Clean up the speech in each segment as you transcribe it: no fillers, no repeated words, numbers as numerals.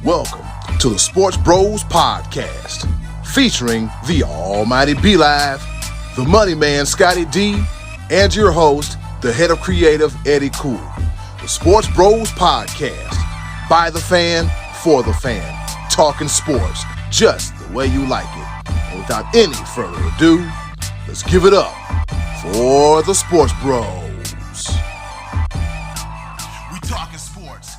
Welcome to the Sports Bros Podcast, featuring the almighty B-Live, the money man Scotty D, and your host, the head of creative Eddie Cool. The Sports Bros Podcast, by the fan, for the fan, talking sports just the way you like it. And without any further ado, let's give it up for the Sports Bros. We talking sports.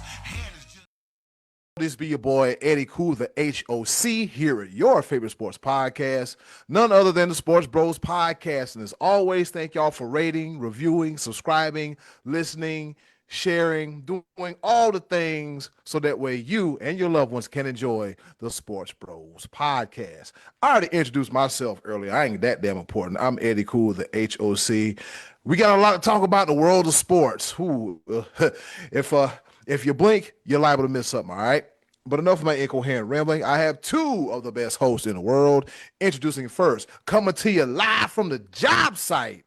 This be your boy Eddie Cool, the HOC, here at your favorite sports podcast, none other than the Sports Bros Podcast. And as always, thank y'all for rating, reviewing, subscribing, listening, sharing, doing all the things so that way you and your loved ones can enjoy the Sports Bros Podcast. I already introduced myself earlier. I ain't that damn important. I'm Eddie Cool, the HOC. We got a lot to talk about in the world of sports. If you blink, you're liable to miss something, all right? But enough of my incoherent rambling. I have two of the best hosts in the world. Introducing first, coming to you live from the job site.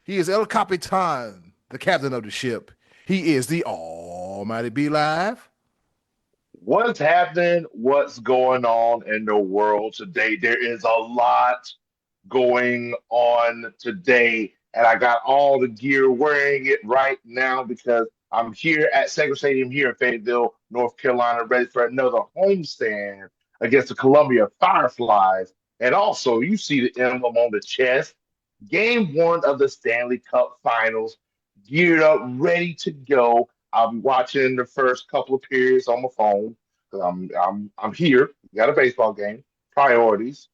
He is El Capitan, the captain of the ship. He is the almighty B-Live. What's happening? What's going on in the world today? There is a lot going on today, and I got all the gear wearing it right now because I'm here at Sager Stadium here in Fayetteville, North Carolina, ready for another homestand against the Columbia Fireflies. And also, you see the emblem on the chest. Game one of the Stanley Cup Finals, geared up, ready to go. I'll be watching the first couple of periods on my phone because I'm here. We got a baseball game, priorities.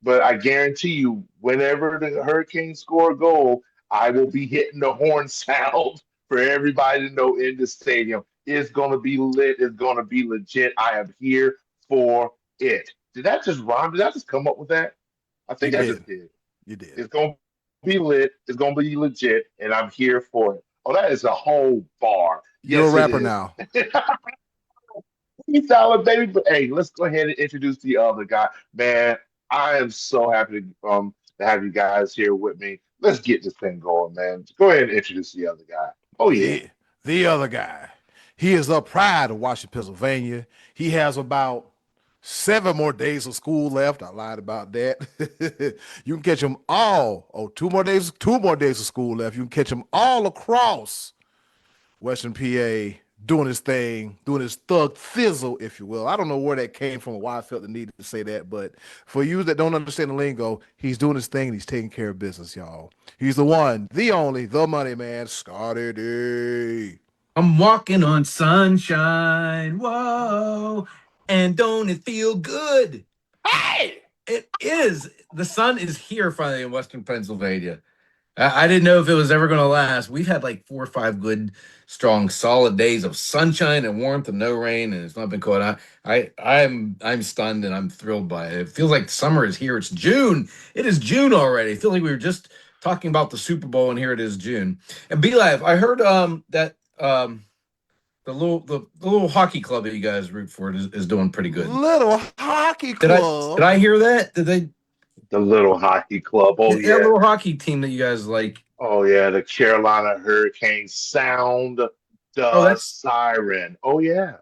But I guarantee you, whenever the Hurricanes score a goal, I will be hitting the horn sound for everybody to know in the stadium. It's going to be lit. It's going to be legit. I am here for it. Did that just rhyme? Did I just come up with that? I think I just did. You did. It's going to be lit. It's going to be legit, and I'm here for it. Oh, that is a whole bar. You're a rapper now. He's solid, baby. But hey, let's go ahead and introduce the other guy. Man, I am so happy to have you guys here with me. Let's get this thing going, man. Go ahead and introduce the other guy. Oh, yeah. The other guy. He is the pride of Washington, Pennsylvania. He has about 7 more days of school left. I lied about that. You can catch him all. 2 more days of school left. You can catch him all across Western PA doing his thing, doing his thug thizzle, if you will. I don't know where that came from or why I felt the need to say that, but for you that don't understand the lingo, he's doing his thing and he's taking care of business, y'all. He's the one, the only, the money man, Scotty D. I'm walking on sunshine, whoa, and don't it feel good? Hey! It is. The sun is here finally in Western Pennsylvania. I didn't know if it was ever going to last. We've had like 4 or 5 good, strong, solid days of sunshine and warmth and no rain, and it's not been cold. I'm stunned and I'm thrilled by it. It feels like summer is here. It's June. It is June already. I feel like we were just talking about the Super Bowl, and here it is June. And B-Live, I heard that the little hockey club that you guys root for is doing pretty good. Little hockey club. Did I hear that? Did they? The little hockey club. Oh, yeah. The little hockey team that you guys like. Oh, yeah. The Carolina Hurricanes sound the siren. Oh, yeah.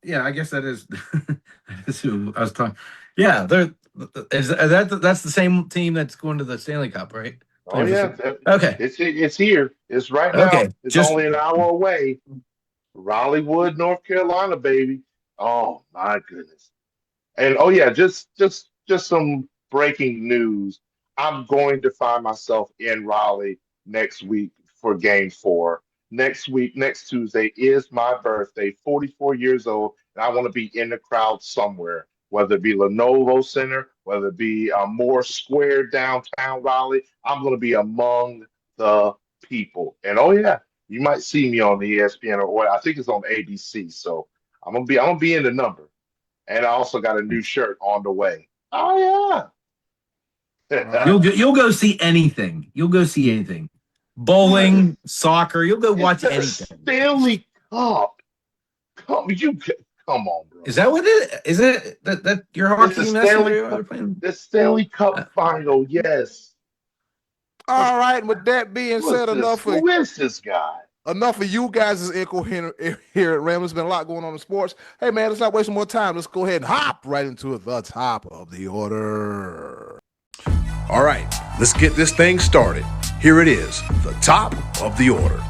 Yeah, I guess that is, that is who I was talking. Yeah, that's the same team that's going to the Stanley Cup, right? Oh, yeah. Okay. It's here. It's right now. Okay. It's only an hour away. Raleighwood, North Carolina, baby. Oh, my goodness. And, oh, yeah, just some breaking news. I'm going to find myself in Raleigh next week for game 4. Next Tuesday is my birthday, 44 years old, and I want to be in the crowd somewhere, whether it be Lenovo Center, whether it be Moore Square downtown Raleigh. I'm going to be among the people. And oh yeah, you might see me on the ESPN or I think it's on ABC. So I'm gonna be in the number. And I also got a new shirt on the way. Oh yeah. You'll go see anything. You'll go see anything. Bowling, soccer. You'll go watch anything. Stanley Cup. Come on, bro. Is that what it is? It that your hockey team? The Stanley Cup final. Yes. All right. With that being said, who is this guy? enough of you guys is incoherent here at Ram. There's been a lot going on in sports. Hey, man, let's not waste more time. Let's go ahead and hop right into the top of the order. All right, let's get this thing started. Here it is, the top of the order.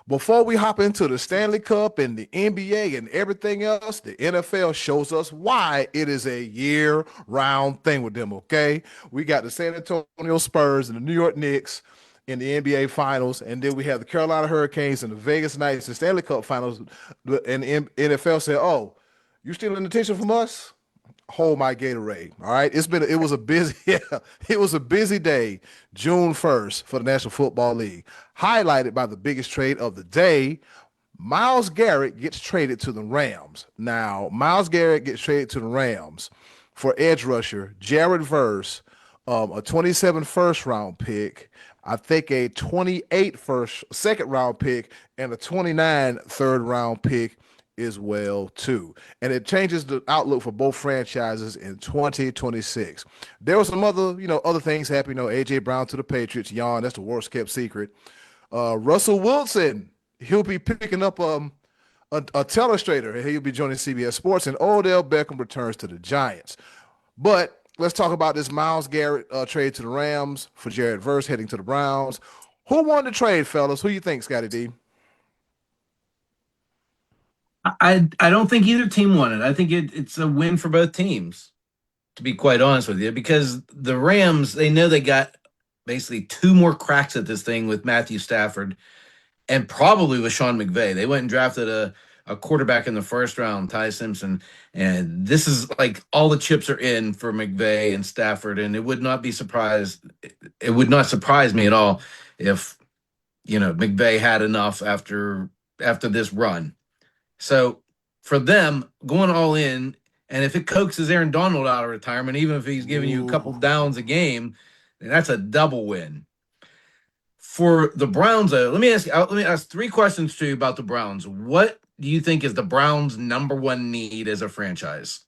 Before we hop into the Stanley Cup and the NBA and everything else, the NFL shows us why it is a year-round thing with them, okay? We got the San Antonio Spurs and the New York Knicks in the NBA Finals, and then we have the Carolina Hurricanes and the Vegas Knights in the Stanley Cup Finals, and the NFL said, oh, you stealing attention from us? Hold my Gatorade. All right. It was a busy, it was a busy day, June 1st for the National Football League, highlighted by the biggest trade of the day. Myles Garrett gets traded to the Rams. Now, Myles Garrett gets traded to the Rams for edge rusher Jared Verse, a 27 first round pick, I think a 28 second round pick, and a 29 third round pick as well too, and it changes the outlook for both franchises in 2026. There was some other things happening. AJ Brown to the Patriots, yawn. That's the worst kept secret. Russell Wilson, he'll be picking up a telestrator, and he'll be joining CBS Sports. And Odell Beckham returns to the Giants. But let's talk about this Myles Garrett trade to the Rams for Jared Verse heading to the Browns. Who won the trade, fellas? Who you think, Scotty D? I don't think either team won it. I think it's a win for both teams, to be quite honest with you, because the Rams, they know they got basically 2 more cracks at this thing with Matthew Stafford and probably with Sean McVay. They went and drafted a quarterback in the first round, Ty Simpson, and this is like all the chips are in for McVay and Stafford, and it would not surprise me at all if McVay had enough after this run. So for them, going all in, and if it coaxes Aaron Donald out of retirement, even if he's giving you a couple downs a game, then that's a double win. For the Browns, though, let me ask 3 questions to you about the Browns. What do you think is the Browns' number one need as a franchise?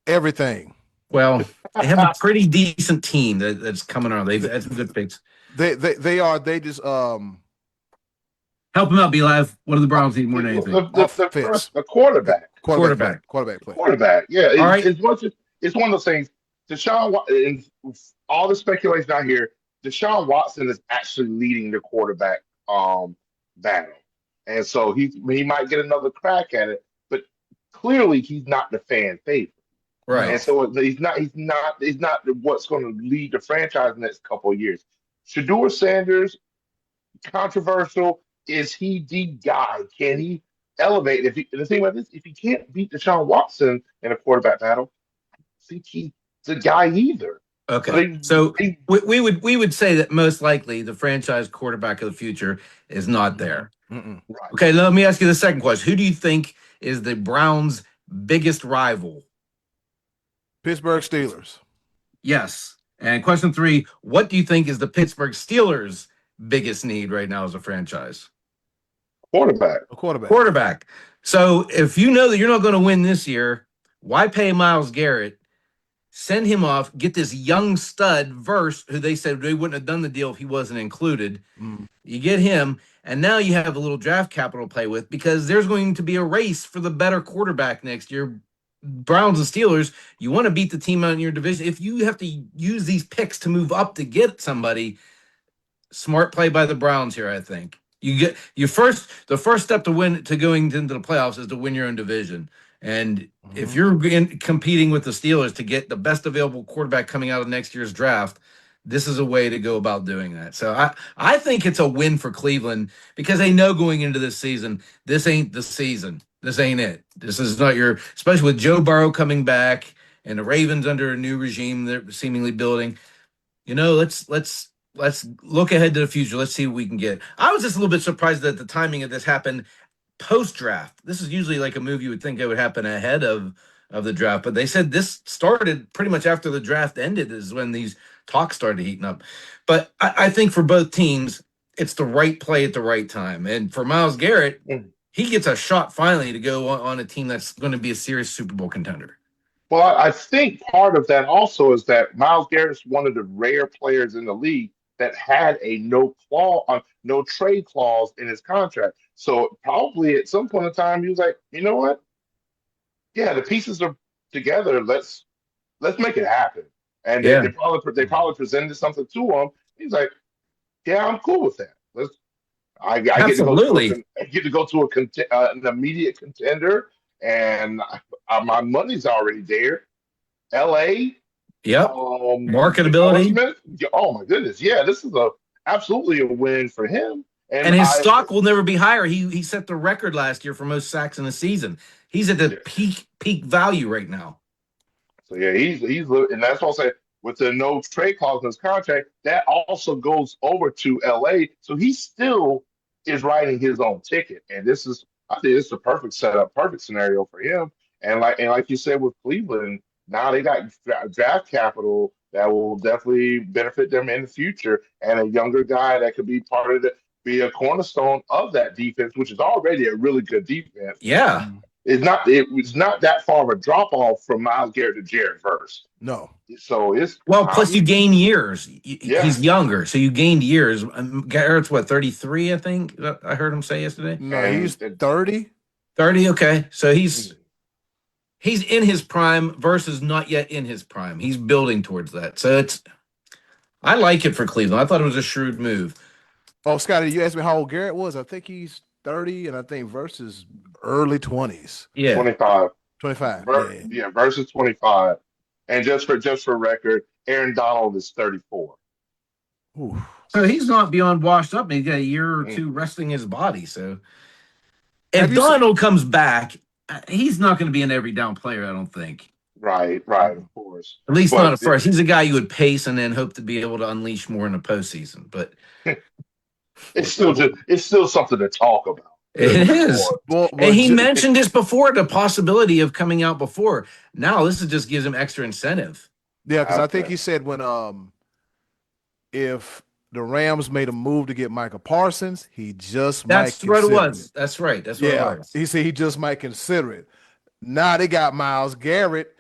Everything. Well, they have a pretty decent team that's coming on. They've had some good picks. They are. They just help them out, B-Live. What do the Browns need more than anything? The quarterback. Quarterback. Yeah. All right. It's one of those things. And all the speculation out here, Deshaun Watson is actually leading the quarterback battle. And so he might get another crack at it, but clearly he's not the fan favorite. Right. And so he's not what's going to lead the franchise in the next couple of years. Shedeur Sanders, controversial. Is he the guy? Can he elevate? The thing about this, if he can't beat Deshaun Watson in a quarterback battle, I don't think he's the guy either. Okay, so we would say that most likely the franchise quarterback of the future is not there. Right. Okay, let me ask you the second question. Who do you think is the Browns' biggest rival? Pittsburgh Steelers. Yes. And question 3, what do you think is the Pittsburgh Steelers' biggest need right now as a franchise? Quarterback. So if you know that you're not going to win this year, why pay Myles Garrett? Send him off, get this young stud Verse, who they said they wouldn't have done the deal if he wasn't included. You get him, and now you have a little draft capital to play with because there's going to be a race for the better quarterback next year. Browns and Steelers, you want to beat the team out in your division. If you have to use these picks to move up to get somebody, smart play by the Browns here, I think. The first step to going into the playoffs is to win your own division. And if you're competing with the Steelers to get the best available quarterback coming out of next year's draft, this is a way to go about doing that. So I think it's a win for Cleveland because they know going into this season, this ain't the season. This ain't it. This is not especially with Joe Burrow coming back and the Ravens under a new regime they're seemingly building. Let's look ahead to the future. Let's see what we can get. I was just a little bit surprised that the timing of this happened post-draft. This is usually like a move you would think it would happen ahead of the draft, but they said this started pretty much after the draft ended is when these talks started heating up. But I think for both teams, it's the right play at the right time. And for Myles Garrett, he gets a shot finally to go on a team that's going to be a serious Super Bowl contender. Well, I think part of that also is that Myles Garrett is one of the rare players in the league that had a no trade clause in his contract. So probably at some point in time, he was like, you know what? Yeah, the pieces are together. Let's make it happen. And Yeah, they probably presented something to him. He's like, yeah, I'm cool with that. I get to go to absolutely. I get to go to an immediate contender, and my money's already there. L.A. Yep. The Marketability. endorsement. Oh my goodness, yeah, this is a absolutely a win for him. And And his I, stock will never be higher. He set the record last year for most sacks in a season. He's at the yeah, peak value right now. so yeah, and that's what I say with the no trade clause in his contract. That also goes over to L.A. So he still is writing his own ticket, and I think this is a perfect setup, perfect scenario for him. And like you said with Cleveland, now they got draft capital that will definitely benefit them in the future, and a younger guy that could be part of be a cornerstone of that defense, which is already a really good defense. Yeah. Mhm. It was not that far of a drop off from Myles Garrett to Jared Verse. No. So Well, plus you gain years. yeah, He's younger, so you gained years. Garrett's what, 33, I think I heard him say yesterday. No, and he's 30. 30, okay. So he's in his prime versus not yet in his prime. He's building towards that. So I like it for Cleveland. I thought it was a shrewd move. Oh, Scotty, you asked me how old Garrett was. I think he's 30, and I think versus early 20s. Yeah. 25. 25. Yeah. Yeah, versus 25. And just for record, Aaron Donald is 34. Ooh. So he's not beyond washed up. He's got a year or Mm, two resting his body. So Have if you seen? Donald comes back, he's not going to be an every down player, I don't think. right, of course. At least not But at first. He's a guy you would pace and then hope to be able to unleash more in the postseason. But it's still something to talk about. it is. Well, And he ju- mentioned this before, the possibility of coming out before. Now this just gives him extra incentive. yeah, because I think Okay. he said when if the Rams made a move to get Michael Parsons, he just might That's what it consider was. it. That's right. That's what it Yeah, was. he said he just might consider it. Now they got Myles Garrett.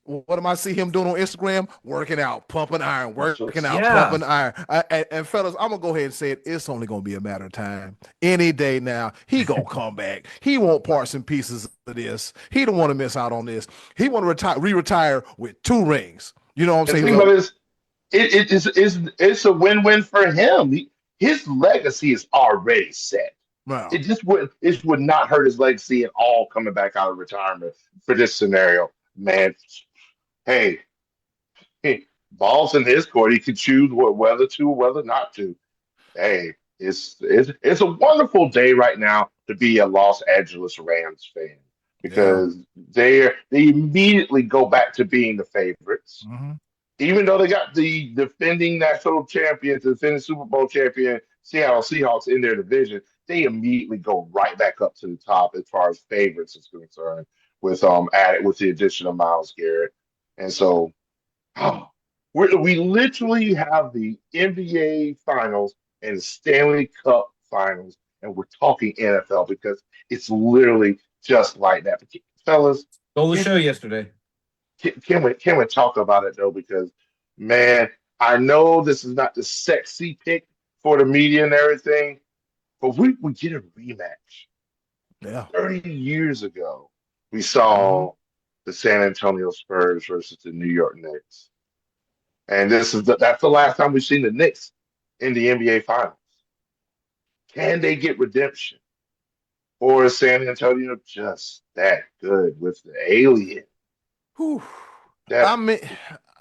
What am I see him doing on Instagram? Working out, pumping iron, working out, Yeah. pumping iron. And fellas, I'm gonna go ahead and say it. It's only gonna be a matter of time. Any day now, he gonna come back. He won't parts and pieces of this. He don't want to miss out on this. He want to re-retire with 2 rings. You know what I'm And the saying? thing about it is, it's a win-win for him. His legacy is already set. Wow. It would not hurt his legacy at all coming back out of retirement for this scenario. Man, hey, balls in his court. He could choose whether to, whether not to. Hey, it's a wonderful day right now to be a Los Angeles Rams fan Yeah. because they immediately go back to being the favorites, Hmm. even though they got the defending national champions, defending Super Bowl champion Seattle Seahawks in their division. They immediately go right back up to the top as far as favorites is concerned with the addition of Myles Garrett, and so oh, we literally have the NBA Finals and Stanley Cup Finals, and we're talking NFL because it's literally just like that. But fellas, Stole the can, show yesterday. can we talk about it though? Because man, I know this is not the sexy pick for the media and everything, but we get a rematch. Yeah. 30 years ago, we Hmm. saw the San Antonio Spurs versus the New York Knicks. And that's the last time we've seen the Knicks in the NBA Finals. Can they get redemption? Or is San Antonio just that good with the alien? Whew. I That mean,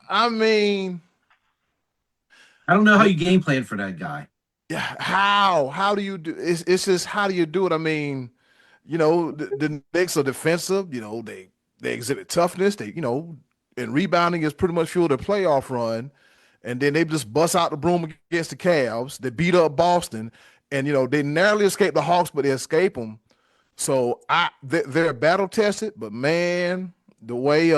I mean, I don't know how you game plan for that guy. yeah, how do you do it's just how do you do it? I mean, the Knicks are defensive, they exhibit toughness, and rebounding is pretty much fuel their playoff run. And then they just bust out the broom against the Cavs. They beat up Boston, and they narrowly escape the Hawks, but they escape them. So they're battle tested, but man, the way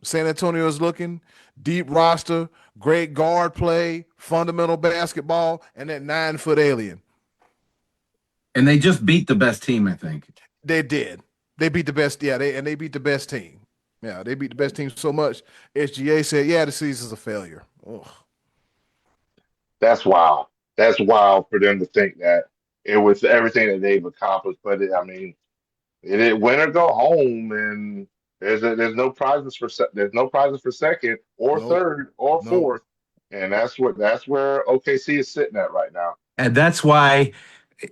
San Antonio is looking, deep roster, great guard play, fundamental basketball, and that 9 foot alien. And they just beat the best team, I think. They did. They beat the best. Yeah, they beat the best team. Yeah, they beat the best team so much. SGA said, "Yeah, the season's a failure." Ugh. That's wild. That's wild for them to think that it was everything that they've accomplished. But I mean, it win or go home, and there's no prizes for there's no prizes for second or Nope. third or Nope. fourth, and that's where OKC is sitting at right now. And that's why,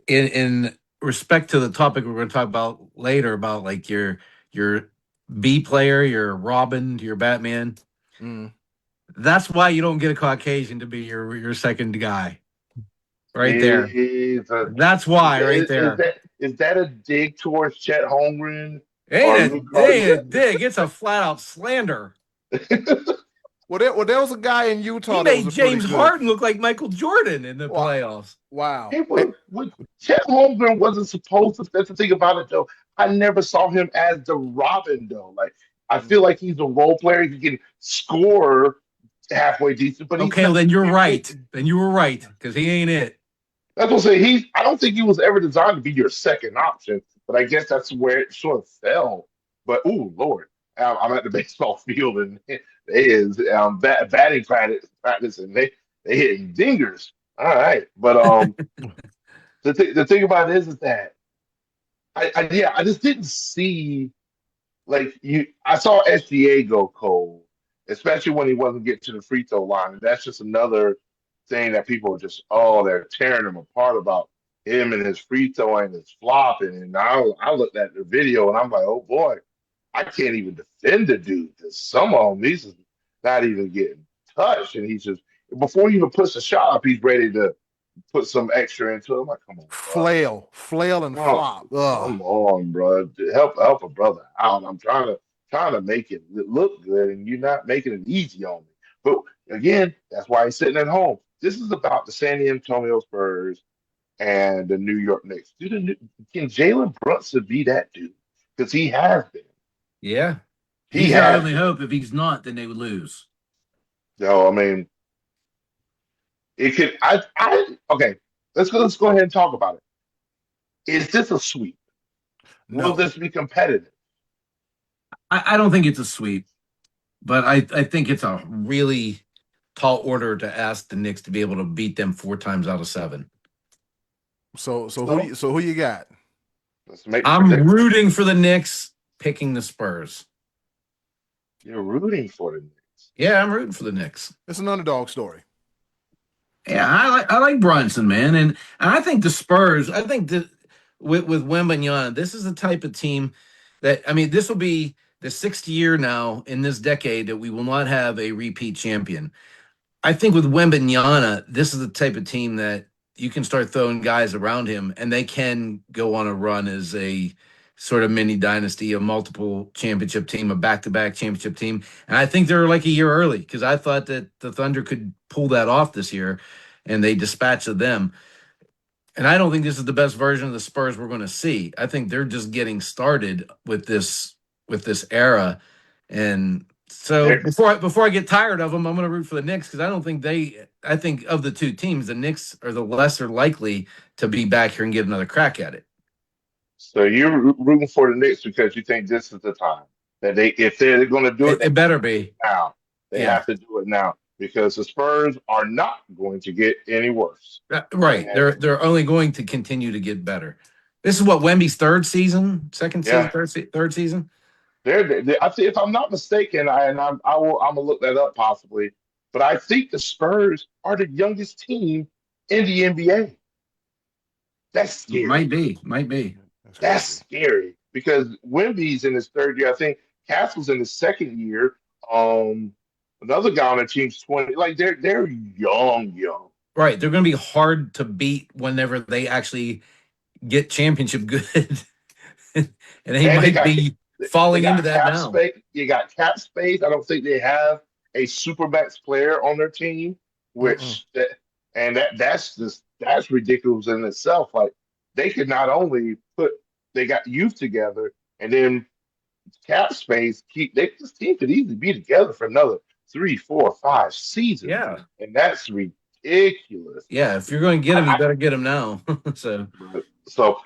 in respect to the topic we're going to talk about later, about like your B player, your Robin, your Batman. Mm. That's why you don't get a Caucasian to be your second guy, right there. Jesus. That's why, right Is there. that a dig towards Chet Holmgren or Ain't Luke it ain't a Carter? dig? It's a flat out slander. Well, there was a guy in He Utah that was made a pretty James good. Harden look like Michael Jordan in the Wow. playoffs. Wow. Hey, Chet Holmgren wasn't supposed to. That's the thing about it, though. I never saw him as the Robin, though. Like I feel like he's a role player. He can score halfway decent, but he's Okay, well, not. then you're right. Then you were right, because he ain't it. That's what I'm saying. I don't think he was ever designed to be your second option, but I guess that's where it sort of fell. But oh Lord, I'm at the baseball field and it is batting practice, and they hitting dingers. All right, but the thing about it is that I just didn't see like you. I saw SGA go cold, especially when he wasn't getting to the free throw line, and that's just another thing that people are just they're tearing him apart about him and his free throwing, his flopping. And I looked at the video and I'm like, oh boy, I can't even defend the dude because some of them he's just not even getting touched, and he's just before he even puts a shot up, he's ready to put some extra into it. I'm like, come on, bro. Flail and Oh, flop. Ugh. come on, bro. Help a brother out. I'm trying to make it look good, and you're not making it easy on me. But again, that's why he's sitting at home. This is about the San Antonio Spurs and the New York Knicks. Can Jalen Brunson be that dude? Because he has been. Yeah. He He's our has only been. hope. If he's not, then they would lose. So I mean, it could. Okay. Let's go ahead and talk about it. Is this a sweep? Will No. this be competitive? I don't think it's a sweep. But I think it's a really tall order to ask the Knicks to be able to beat them 4 times out of 7. So So who you got? let's make the I'm prediction. rooting for the Knicks, picking the Spurs. You're rooting for the Knicks. Yeah, I'm rooting for the Knicks. It's an underdog story. Yeah, I like Brunson, man, and I think the Spurs. I think that with Wembanyama, this is the type of team that I mean, this will be the 6th year now in this decade that we will not have a repeat champion. I think with Wembanyama, this is the type of team that you can start throwing guys around him, and they can go on a run as a sort of mini dynasty, a multiple championship team, a back-to-back championship team. And I think they're like a year early because I thought that the Thunder could pull that off this year, and they dispatched them. And I don't think this is the best version of the Spurs we're going to see. I think they're just getting started with this era, and so They're, before I get tired of them, I'm going to root for the Knicks because I don't think I think of the two teams, the Knicks are the lesser likely to be back here and get another crack at it. so you're rooting for the Knicks because you think this is the time that if they're going to do it, It better be, now. They yeah, have to do it now because the Spurs are not going to get any worse. right. And They're only going to continue to get better. This is what Wemby's second season, yeah, third season. I think if I'm not mistaken, I'm gonna look that up possibly, but I think the Spurs are the youngest team in the NBA. That's scary. Might be. That's That's crazy. scary because Wemby's in his third year. I think Castle's in his second year. Another guy on the team's 20. Like they're young. Right, they're going to be hard to beat whenever they actually get championship good, and they And might be they falling into got that cap now. space. You got cap space. I don't think they have a supermax player on their team, Mm-mm. that's ridiculous in itself. Like they could not only they got youth together and then cap space this team could easily be together for another 3, 4, 5 seasons, Yeah, and that's ridiculous. yeah. If you're going to get them, you I, better get them now. So so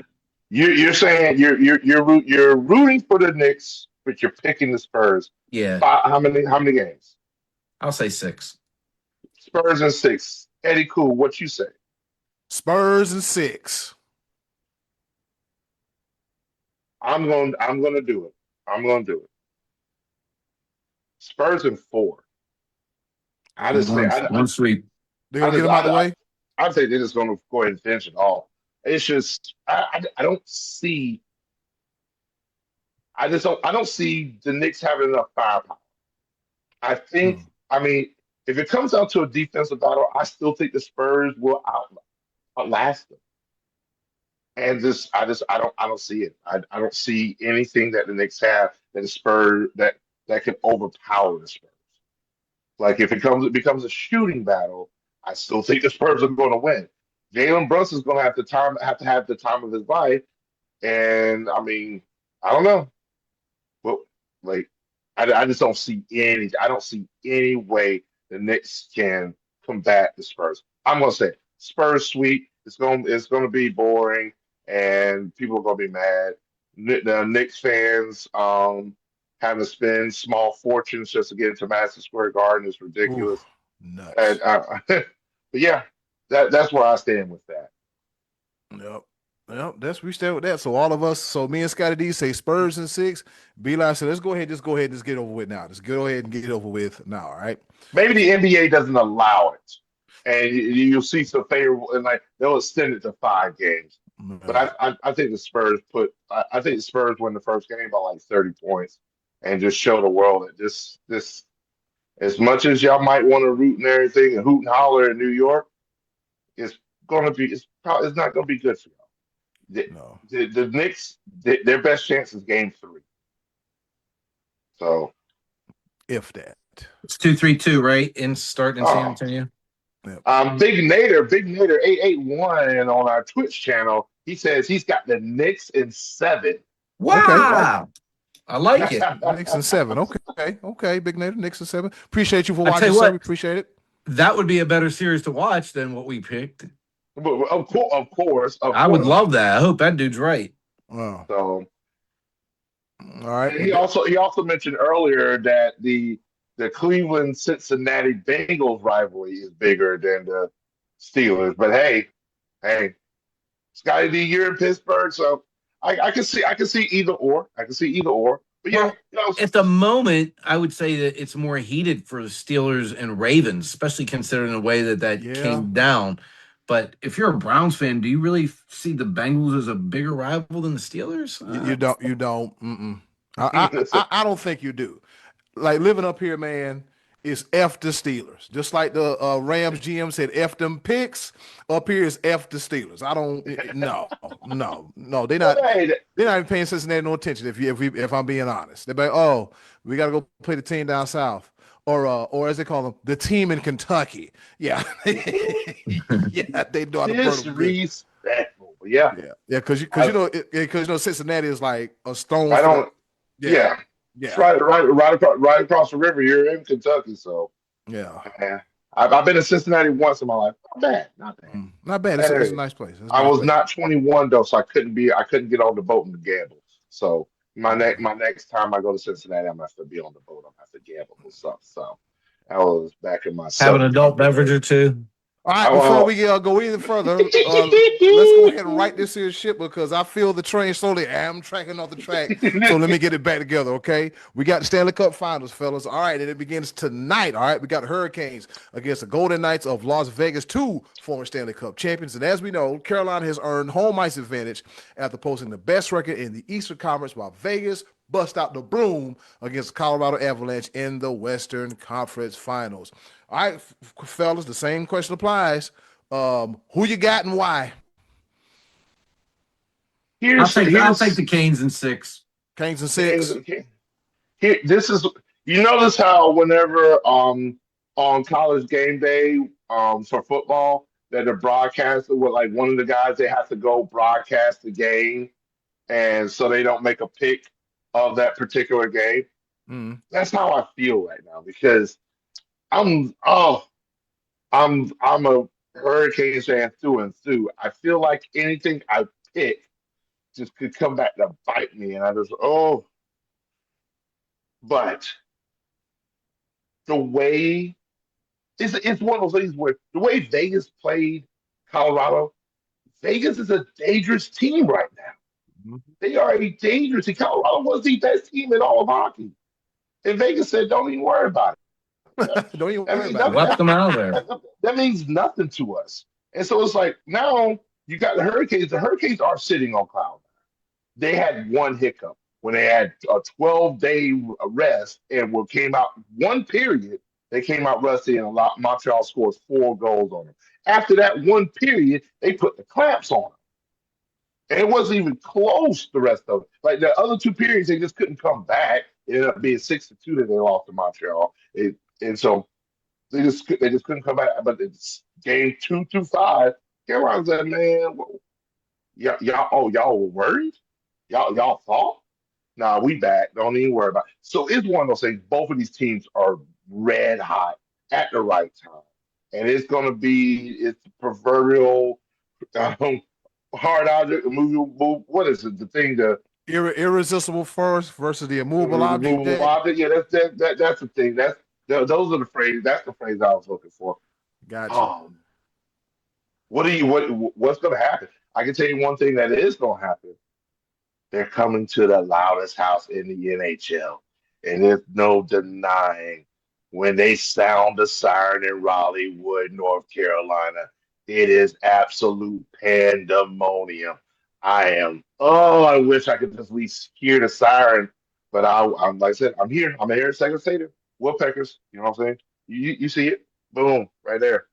you're saying you're rooting for the Knicks, but you're picking the Spurs. yeah, How many games? I'll say 6. Spurs in 6. Eddie Cool, what you say? Spurs and 6. I'm gonna do it. I'm gonna do it. Spurs in 4. I just think One sweep. They're I gonna get just them out the way. I think they're just gonna go ahead and finish it off. It's just I don't see I don't see the Knicks having enough firepower. I think Hmm. I mean if it comes down to a defensive battle, I still think the Spurs will outlast them. And I don't see it. I don't see anything that the Knicks have that the Spurs that can overpower the Spurs. Like if it becomes a shooting battle, I still think the Spurs are going to win. Jalen Brunson's going to have to have the time of his life, and I mean, I don't know, but like I just don't see any. I don't see any way the Knicks can combat the Spurs. I'm going to say Spurs sweep. It's going to be boring, and people are going to be mad. The Knicks fans having to spend small fortunes just to get into Madison Square Garden is Ooh, ridiculous. And nuts. but yeah, that's where I stand with that. Yep. Yep, that's we stand with that. So all of us, so me and Scotty D say Spurs and 6. Beeline said, let's go ahead and just get over with now. Just go ahead and get it over with now. All right. Maybe the NBA doesn't allow it, and you'll see some favorable, and like they'll extend it to 5 games. But Yeah. I think the Spurs I think the Spurs win the first game by like 30 points, and just show the world that this as much as y'all might want to root and everything and hoot and holler in New York, it's it's not gonna be good for y'all. No. The Knicks, their best chance is game 3. So, If that. It's 2-3-2, right? In starting in San oh, Antonio. Yep. Big Nader 881 on our Twitch channel. He says he's got the Knicks in 7. Okay. Wow. I like it. Knicks and 7. Okay. Okay. Big Native, Knicks and 7. Appreciate you for I tell watching, you sir. We what, appreciate it. that would be a better series to watch than what we picked. Of I would course. love that. I hope that dude's right. Oh. So, All right. and Well, he also mentioned earlier that the Cleveland Cincinnati Bengals rivalry is bigger than the Steelers. But hey, Scotty D, you're in Pittsburgh, so I can see either or. I can see either or. But yeah, Well, at the moment, I would say that it's more heated for the Steelers and Ravens, especially considering the way that yeah. came down. But if you're a Browns fan, do you really see the Bengals as a bigger rival than the Steelers? You don't. Mm-mm. listen, I don't think you do. Like living up here, man, is F the Steelers. Just like the Rams GM said, F them picks. Up here is F the Steelers. I don't. No. well, hey, They're not even paying Cincinnati no attention. If I'm being honest, they're like, oh, we got to go play the team down south, or as they call them, the team in Kentucky. Yeah, yeah, they know how to burn them good. disrespectful. But yeah, Yeah, I because Cincinnati is like a stone's I throw. don't. Yeah, Yeah, it's yeah, right across the river. You're in Kentucky, so yeah. yeah. I've been to Cincinnati once in my life. Not bad, not bad. Not bad. That It's a area. nice place. It's a I nice was place. not 21 though, so I couldn't get on the boat and gamble. So my next time I go to Cincinnati, I'm gonna have to be on the boat. I'm gonna have to gamble or something. So I was back in my Have an Southern adult California beverage days. or two. All right, I, before well, we go even further, let's go ahead and write this here ship because I feel the train slowly. I'm tracking off the track. So let me get it back together, okay? We got the Stanley Cup Finals, fellas. All right, and it begins tonight. All right, we got Hurricanes against the Golden Knights of Las Vegas, 2 former Stanley Cup champions. And as we know, Carolina has earned home ice advantage after posting the best record in the Eastern Conference, while Vegas bust out the broom against Colorado Avalanche in the Western Conference Finals. All right, fellas, the same question applies. Who you got and why? I'll take here's the Canes in 6. Canes and Kings 6. and Kings. This is you notice how whenever on college game day for football that the broadcaster with like one of the guys they have to go broadcast the game and so they don't make a pick of that particular game. Mm. That's how I feel right now because I'm oh I'm a Hurricanes fan through and through. I feel like anything I pick just could come back to bite me, and I just but the way it's one of those things where the way Vegas played Colorado, Vegas is a dangerous team right now. Mhm. They are a dangerous team. Colorado was the best team in all of hockey. And Vegas said, don't even worry about it. Don't even I worry mean, about it. Swept them out of there. that means nothing to us. And so it's like now you got the Hurricanes. The Hurricanes are sitting on cloud. They had one hiccup when they had a 12-day rest and what came out one period. They came out rusty and Montreal scores 4 goals on them. After that one period, they put the clamps on them. And it wasn't even close the rest of it. Like the other 2 periods, they just couldn't come back. It ended up being 6-2 that they lost to Montreal. And so they just couldn't come back. But it's game 2 through 5. Carolina's like, man, y'all were worried? Y'all thought? Nah, we back. Don't even worry about it. So it's one of those things. Both of these teams are red hot at the right time. And it's gonna be it's the proverbial hard object, move. What is it? The thing, Irresistible force versus the immovable object. removable object. Yeah, that's the thing. Those are the phrases. That's the phrase I was looking for. Gotcha. What's going to happen? I can tell you one thing that is going to happen. They're coming to the loudest house in the NHL, and there's no denying when they sound the siren in Raleigh Wood, North Carolina. It is absolute pandemonium. I wish I could just at least hear the siren, but I'm like I said, I'm here. I'm here at Second Stadium. Woodpeckers, you know what I'm saying? You see it? Boom, right there.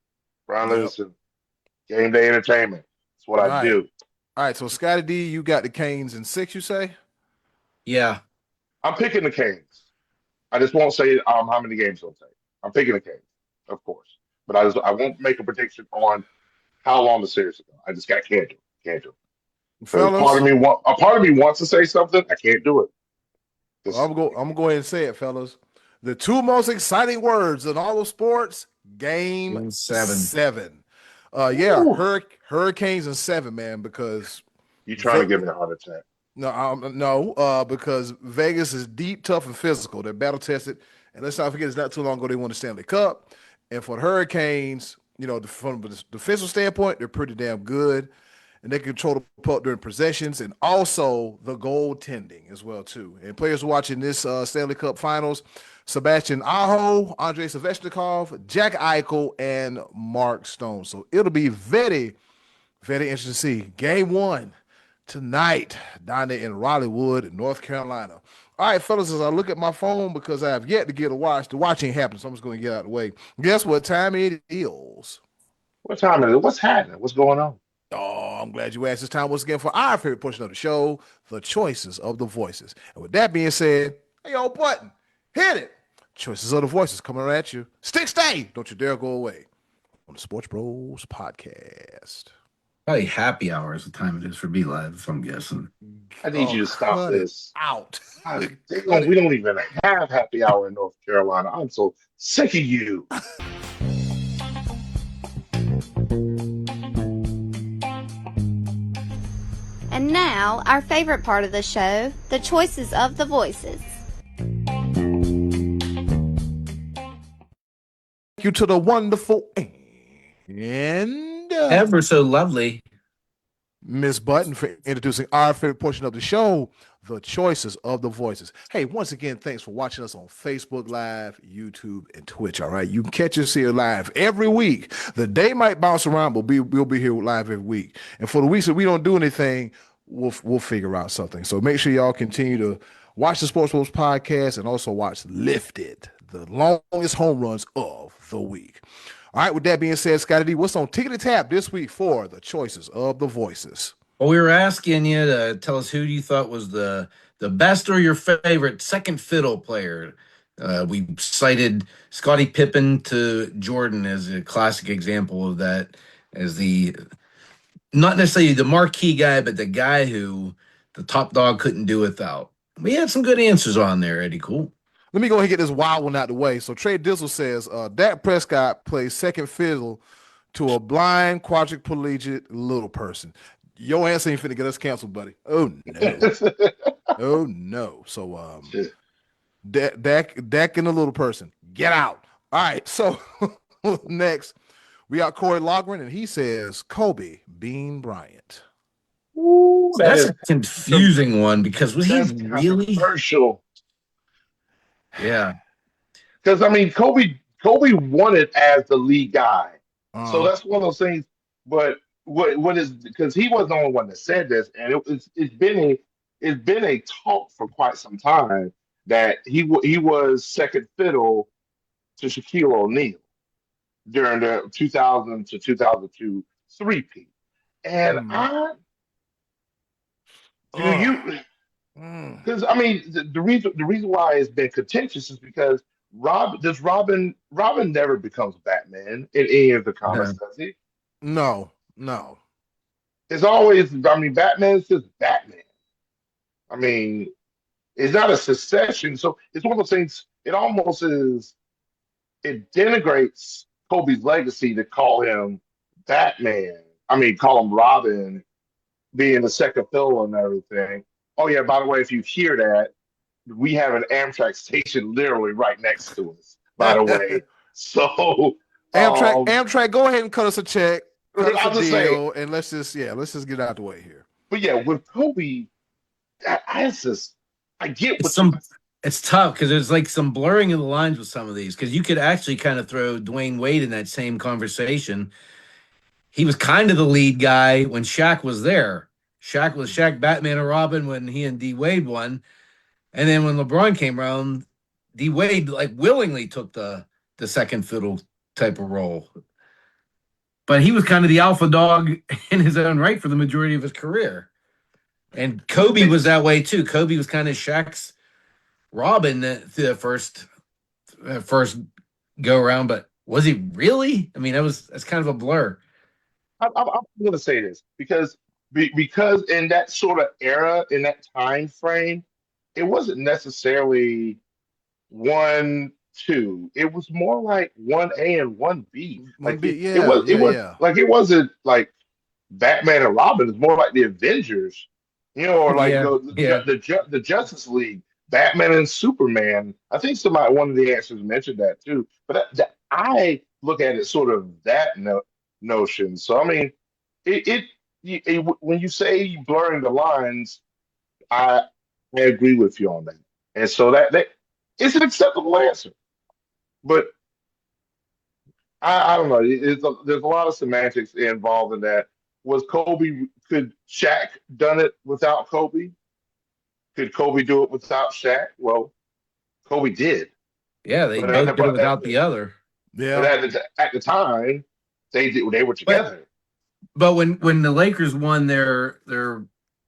Brian Yep. Livingston, game day entertainment. That's what I do. All right, so Scotty D, you got the Canes in 6, you say? Yeah. I'm picking the Canes. I just won't say how many games they'll take. I'm picking the Canes, of course, but I won't make a prediction on how long the series will go. I just can't do it. Can't do it. Because Fellas, a part of me wants to say something. I can't do it. I'm gonna go ahead and say it, fellas. The 2 most exciting words in all of sports: Game 7. Yeah, Ooh. Hurricanes in 7, man. Because You trying to give me a heart attack? no, because Vegas is deep, tough, and physical. They're battle tested, and let's not forget, it's not too long ago they won the Stanley Cup. And for the Hurricanes, from the defensive standpoint, they're pretty damn good, and they control the puck during possessions, and also the goaltending as well too. And players watching this Stanley Cup Finals: Sebastian Aho, Andrei Svechnikov, Jack Eichel, and Mark Stone. So it'll be very, very interesting to see Game 1 tonight down there in Raleigh Wood, North Carolina. All right, fellas, as I look at my phone, because I have yet to get a watch, the watch ain't happening, so I'm just going to get out of the way. Guess what time it is? What time is it? What's happening? What's going on? Oh, I'm glad you asked. This time once again for our favorite portion of the show, the choices of the voices. And with that being said, hey, yo, button, hit it. Choices of the voices coming right at you. Stick stay. Don't you dare go away on the Sports Bros podcast. Probably happy hour is the time it is for B Live, if I'm guessing. I need you to stop cut this. it out. We don't even have happy hour in North Carolina. I'm so sick of you. And now, our favorite part of the show, the choices of the voices. Thank you to the wonderful and Ever so lovely. Miss Button for introducing our favorite portion of the show, the choices of the voices. Hey, once again, thanks for watching us on Facebook Live, YouTube, and Twitch. All right, you can catch us here live every week. The day might bounce around, but we'll be here live every week. And for the weeks that we don't do anything, we'll figure out something. So make sure y'all continue to watch the Sports Bros podcast and also watch Lifted, the longest home runs of the week. All right, with that being said, Scotty D, what's on Ticket to Tap this week for the choices of the voices? Well, we were asking you to tell us who you thought was the best or your favorite second fiddle player. We cited Scottie Pippen to Jordan as a classic example of that, as the not necessarily the marquee guy, but the guy who the top dog couldn't do without. We had some good answers on there, Eddie. Cool. Let me go ahead and get this wild one out the way. So Trey Dizzle says Dak Prescott plays second fiddle to a blind quadriplegic little person. Your answer ain't finna get us canceled, buddy. Oh no. Oh no. So Dak and the little person, get out. All right. So Next, we got Corey Logren, and he says Kobe Bean Bryant. Ooh, That's a confusing one because was he that's really? controversial. Yeah. Because I mean, Kobe won it as the lead guy, so Uh, that's one of those things. But what is because he was the only one that said this, and it's been a talk for quite some time that he was second fiddle to Shaquille O'Neal during the 2000 to 2002 three-peat. And mm, I do uh, you mm. because I mean the reason why it's been contentious is because Robin never becomes Batman in any of the comics, does he? No, no. It's always I mean Batman is just Batman. I mean it's not a succession, so it's one of those things. It almost is. It denigrates Kobe's legacy to call him Batman. I mean, call him Robin, being the second fiddle and everything. Oh yeah, by the way, if you hear that, we have an Amtrak station literally right next to us, by the way. So Amtrak, go ahead and cut us a check, cut us a I'll just say, deal, and let's just get out the way here. but yeah, with Kobe, it's just I get It's what you some it's tough because there's like some blurring of the lines with some of these because you could actually kind of throw Dwayne Wade in that same conversation. He was kind of the lead guy when Shaq was there. Shaq was Shaq, Batman, and Robin when he and D Wade won. And then when LeBron came around, D Wade like willingly took the second fiddle type of role. But he was kind of the alpha dog in his own right for the majority of his career. And Kobe was that way too. Kobe was kind of Shaq's Robin through the first go around, but was he really? I mean, that's kind of a blur. I'm going to say this because in that sort of era, in that time frame, it wasn't necessarily 1, 2. It was more like 1A and 1B. One Like B, it was yeah. like it wasn't like Batman and Robin. It's more like the Avengers, or like Yeah, yeah. the Justice League, Batman and Superman. I think somebody one of the answers mentioned that too. But I look at it sort of that notion. So I mean, when you say blurring the lines, I I agree with you on that. And so that it's an acceptable answer. But I don't know. There's a lot of semantics involved in that. Was Kobe? Could Shaq done it without Kobe? Could Kobe do it without Shaq? Well, Kobe did, Yeah, they but both did it without the other. Yeah. at the time they were But together. but when the Lakers won their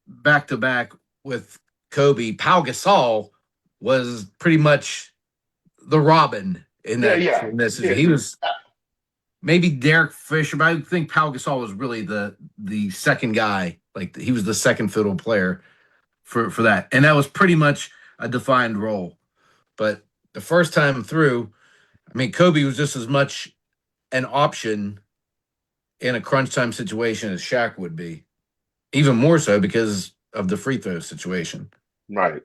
back to back with Kobe, Pau Gasol was pretty much the Robin in Yeah, that yeah, yeah. He was maybe Derek Fisher, but I think Pau Gasol was really the second guy. Like he was the second fiddle player for that, and that was pretty much a defined role. But the first time through, I mean, Kobe was just as much an option in a crunch time situation as Shaq would be, even more so because of the free throw situation. Right.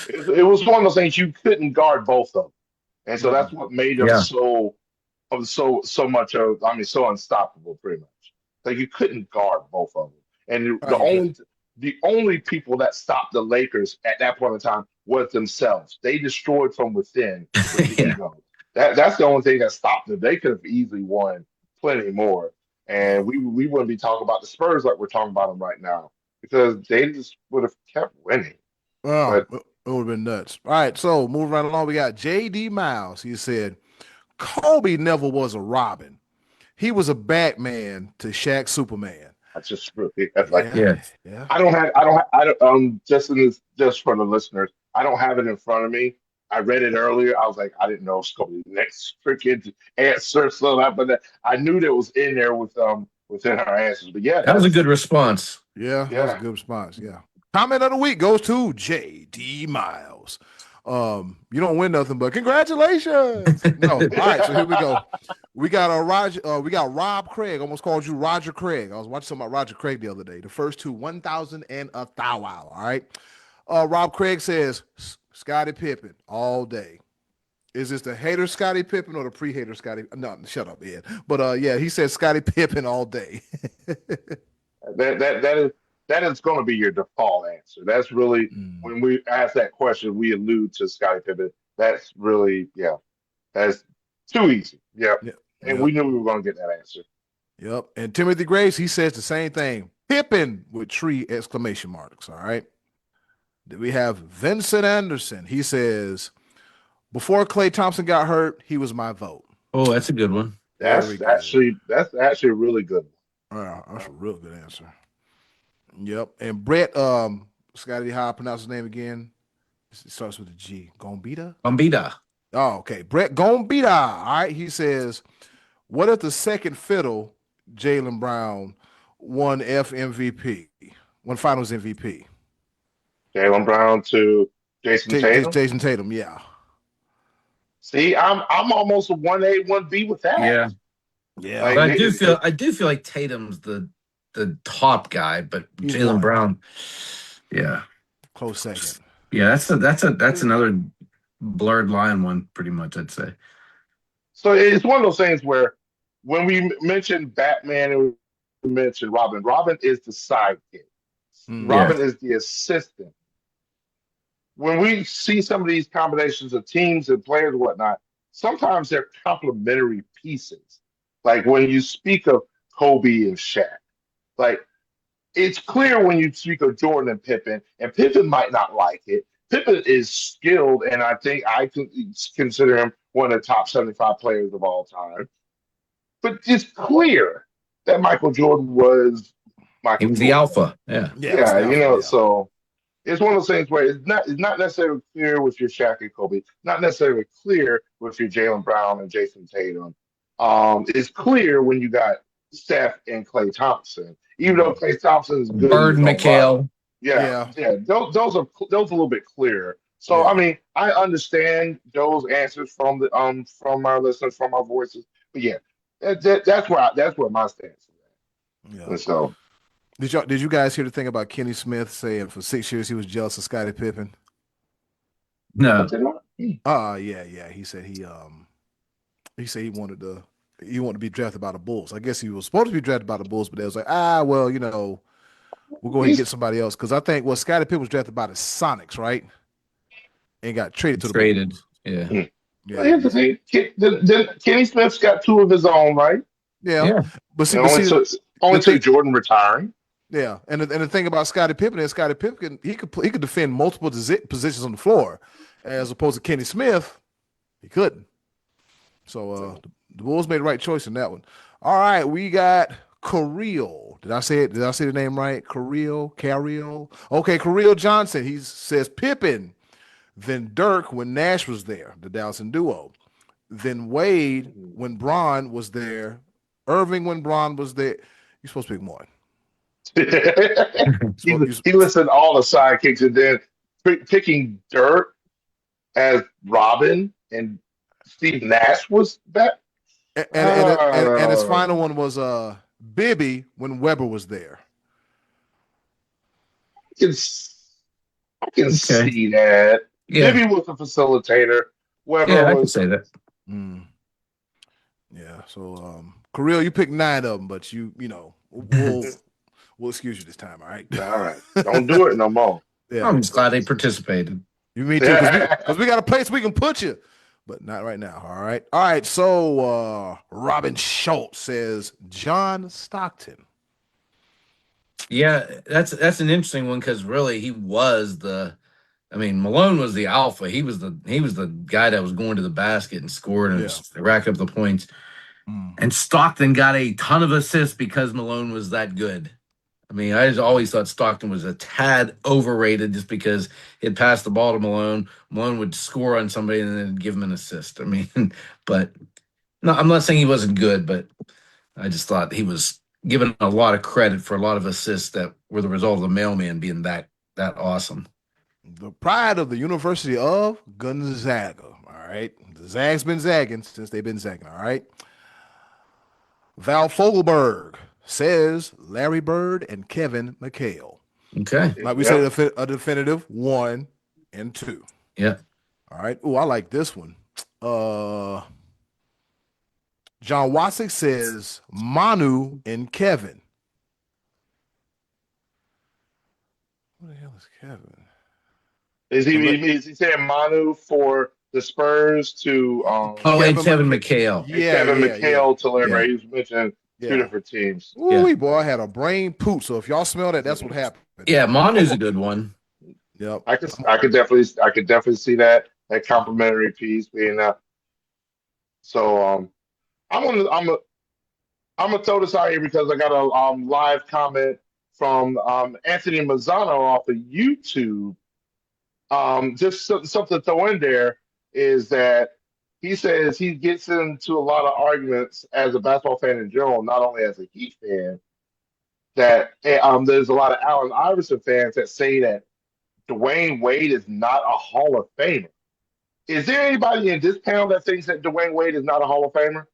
It was one of those things you couldn't guard both of them, and so that's what made them Yeah, so much of. I mean, so unstoppable, pretty much. Like you couldn't guard both of them, and Right. the only people that stopped the Lakers at that point in time was themselves. They destroyed from within with the yeah. ego. That's the only thing that stopped them. They could have easily won plenty more, Yeah. and we wouldn't be talking about the Spurs like we're talking about them right now because they just would have kept winning. Oh, But it would have been nuts. All right, so moving right along, we got J.D. Miles. He said Kobe never was a Robin. He was a Batman to Shaq Superman. I just really like Yeah, Yeah. yeah. I don't just for the listeners, I don't have it in front of me. I read it earlier. I was like, I didn't know Scully's next freaking answer, so that, I knew that was in there within our answers. But yeah, That was a that's good response. Yeah, that was a yeah. good response. Yeah. Comment of the week goes to J.D. Miles. You don't win nothing, but congratulations. No. All right, so here we go. We got we got Rob Craig. Almost called you Roger Craig. I was watching something about Roger Craig the other day. The first two 1,000 and a thou wow. All right. Rob Craig says Scottie Pippen all day. Is this the hater Scottie Pippen or the pre-hater Scottie? No, shut up, Ed. But yeah, he said Scottie Pippen all day. That is going to be your default answer. That's really Mm. when we ask that question, we allude to Scottie Pippen. That's really, yeah, that's too easy. Yep. Yep. And we Yep. knew we were going to get that answer. Yep. And Timothy Grace, he says the same thing. Pippen with 3 exclamation marks. All right. Then we have Vincent Anderson. He says, before Klay Thompson got hurt, he was my vote. Oh, that's a good one. Very That's good. actually a really good That's a real good answer. Yep. And Brett, Scotty, how I pronounce his name again? It starts with a G. Gombita? Bombita. Oh, okay. Brett Gombita. All right. He says, what if the second fiddle, Jaylen Brown, won won finals MVP? one. Jaylen Brown to Jason Tatum. Jason Tatum, yeah. See, I'm almost a 1A, 1B with that. Yeah. Yeah. Like, But I do feel like Tatum's the top guy, but He's Jaylen one. Brown, yeah. Close second. Yeah, that's another blurred line one, pretty much, I'd say. So it's one of those things where when we mentioned Batman and we mentioned Robin, Robin is the sidekick. Mm. Robin is the assistant. When we see some of these combinations of teams and players and whatnot, sometimes they're complementary pieces. Like when you speak of Kobe and Shaq, like it's clear when you speak of Jordan and Pippen might not like it. Pippen is skilled, and I think I could consider him one of the top 75 players of all time. But it's clear that Michael Jordan was He Michael was the Jordan. alpha. Yeah. Yeah. Yeah. So it's one of those things where it's not necessarily clear with your Shaq and Kobe, not necessarily clear with your Jaylen Brown and Jason Tatum. It's clear when you got Steph and Klay Thompson, even though Klay Thompson is good in Bird his own right. McHale. Yeah. Those are a little bit clearer. So Yeah. I mean, I understand those answers from our listeners, from our voices. But yeah, that's where my stance is at. Yeah. And so Did you guys hear the thing about Kenny Smith saying for 6 years he was jealous of Scottie Pippen? No. Yeah. He said he wanted to be drafted by the Bulls. I guess he was supposed to be drafted by the Bulls, but they was like, well, we'll go ahead and get somebody else. Because I think Scottie Pippen was drafted by the Sonics, right? And got traded to the Traded. Bulls. Yeah. Well, here's the thing. Kenny Smith's got two of his own, right? Yeah. But see, only took Jordan retiring. Yeah, and the thing about Scottie Pippen is Scottie Pippen he could defend multiple positions on the floor, as opposed to Kenny Smith, he couldn't. So the Bulls made the right choice in that one. All right, we got Kirill. Did I say it? Did I say the name right? Kirill. Okay, Kirill Johnson. He says Pippen, then Dirk when Nash was there, the Dallas duo, then Wade when Braun was there, Irving when Braun was there. You're supposed to pick one. he listed all the sidekicks and then picking Dirk as Robin and Steve Nash was that. And his final one was Bibby when Weber was there. I can see that. Yeah. Bibby was a facilitator. Weber I was can say that. Yeah. So Kirill, you picked 9 of them, but we'll excuse you this time, all right? All right. Don't do it no more. Yeah. I'm just glad they participated. You me too, because we got a place we can put you, but not right now. All right. So Robin Schultz says John Stockton. Yeah, that's an interesting one because really he was Malone was the alpha. He was the guy that was going to the basket and scoring and racking up the points. And Stockton got a ton of assists because Malone was that good. I mean, I just always thought Stockton was a tad overrated just because he'd pass the ball to Malone. Malone would score on somebody and then give him an assist. I mean, but no, I'm not saying he wasn't good, but I just thought he was given a lot of credit for a lot of assists that were the result of the mailman being that awesome. The pride of the University of Gonzaga. All right. The Zags been zagging since they've been zagging. All right. Val Fogelberg says Larry Bird and Kevin McHale. Okay. Like we said, a definitive 1 and 2. Yeah. All right. Oh, I like this one. Uh, John Wasick says Manu and Kevin. Who the hell is Kevin? Is he saying Manu for the Spurs to Oh, and Kevin McHale. McHale. and Yeah, Kevin yeah, yeah, McHale to Yeah. Larry? He was mentioning two yeah. different teams. Ooh, Yeah. boy, I had a brain poop. So if y'all smell that, that's what happened. Yeah, Manu's a good one. Yep. I could definitely see that complimentary piece being that. So I'm gonna throw this out here because I got a live comment from Anthony Mazzano off of YouTube. Something to throw in there is that he says he gets into a lot of arguments as a basketball fan in general, not only as a Heat fan. That there's a lot of Allen Iverson fans that say that Dwayne Wade is not a Hall of Famer. Is there anybody in this panel that thinks that Dwayne Wade is not a Hall of Famer?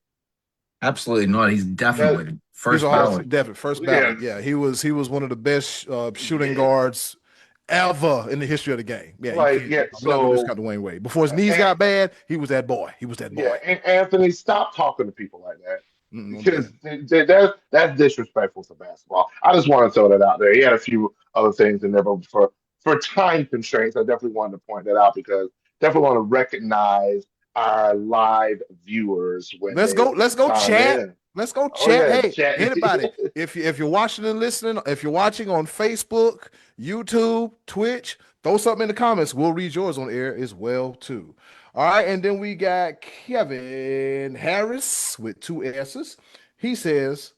Absolutely not. He's That, definitely He's first a Hall ballot. of definitely first yeah, ballot. Yeah, he was one of the best shooting yeah, guards ever in the history of the game. Yeah, you like can't. yeah. We're not gonna So discount Dwayne Wade. Before his knees and, got bad, he was that boy. He was that yeah, boy. and Anthony, stop talking to people like that Don't do because that. that's disrespectful to basketball. I just want to throw that out there. He had a few other things in there, but for time constraints, I definitely wanted to point that out because definitely want to recognize our live viewers when Let's they go. Let's go chime chat. in. Let's go Oh chat. yeah, Hey, chat. anybody, if you're watching and listening, if you're watching on Facebook, YouTube, Twitch, throw something in the comments. We'll read yours on air as well too. All right, and then we got Kevin Harris with two S's. He says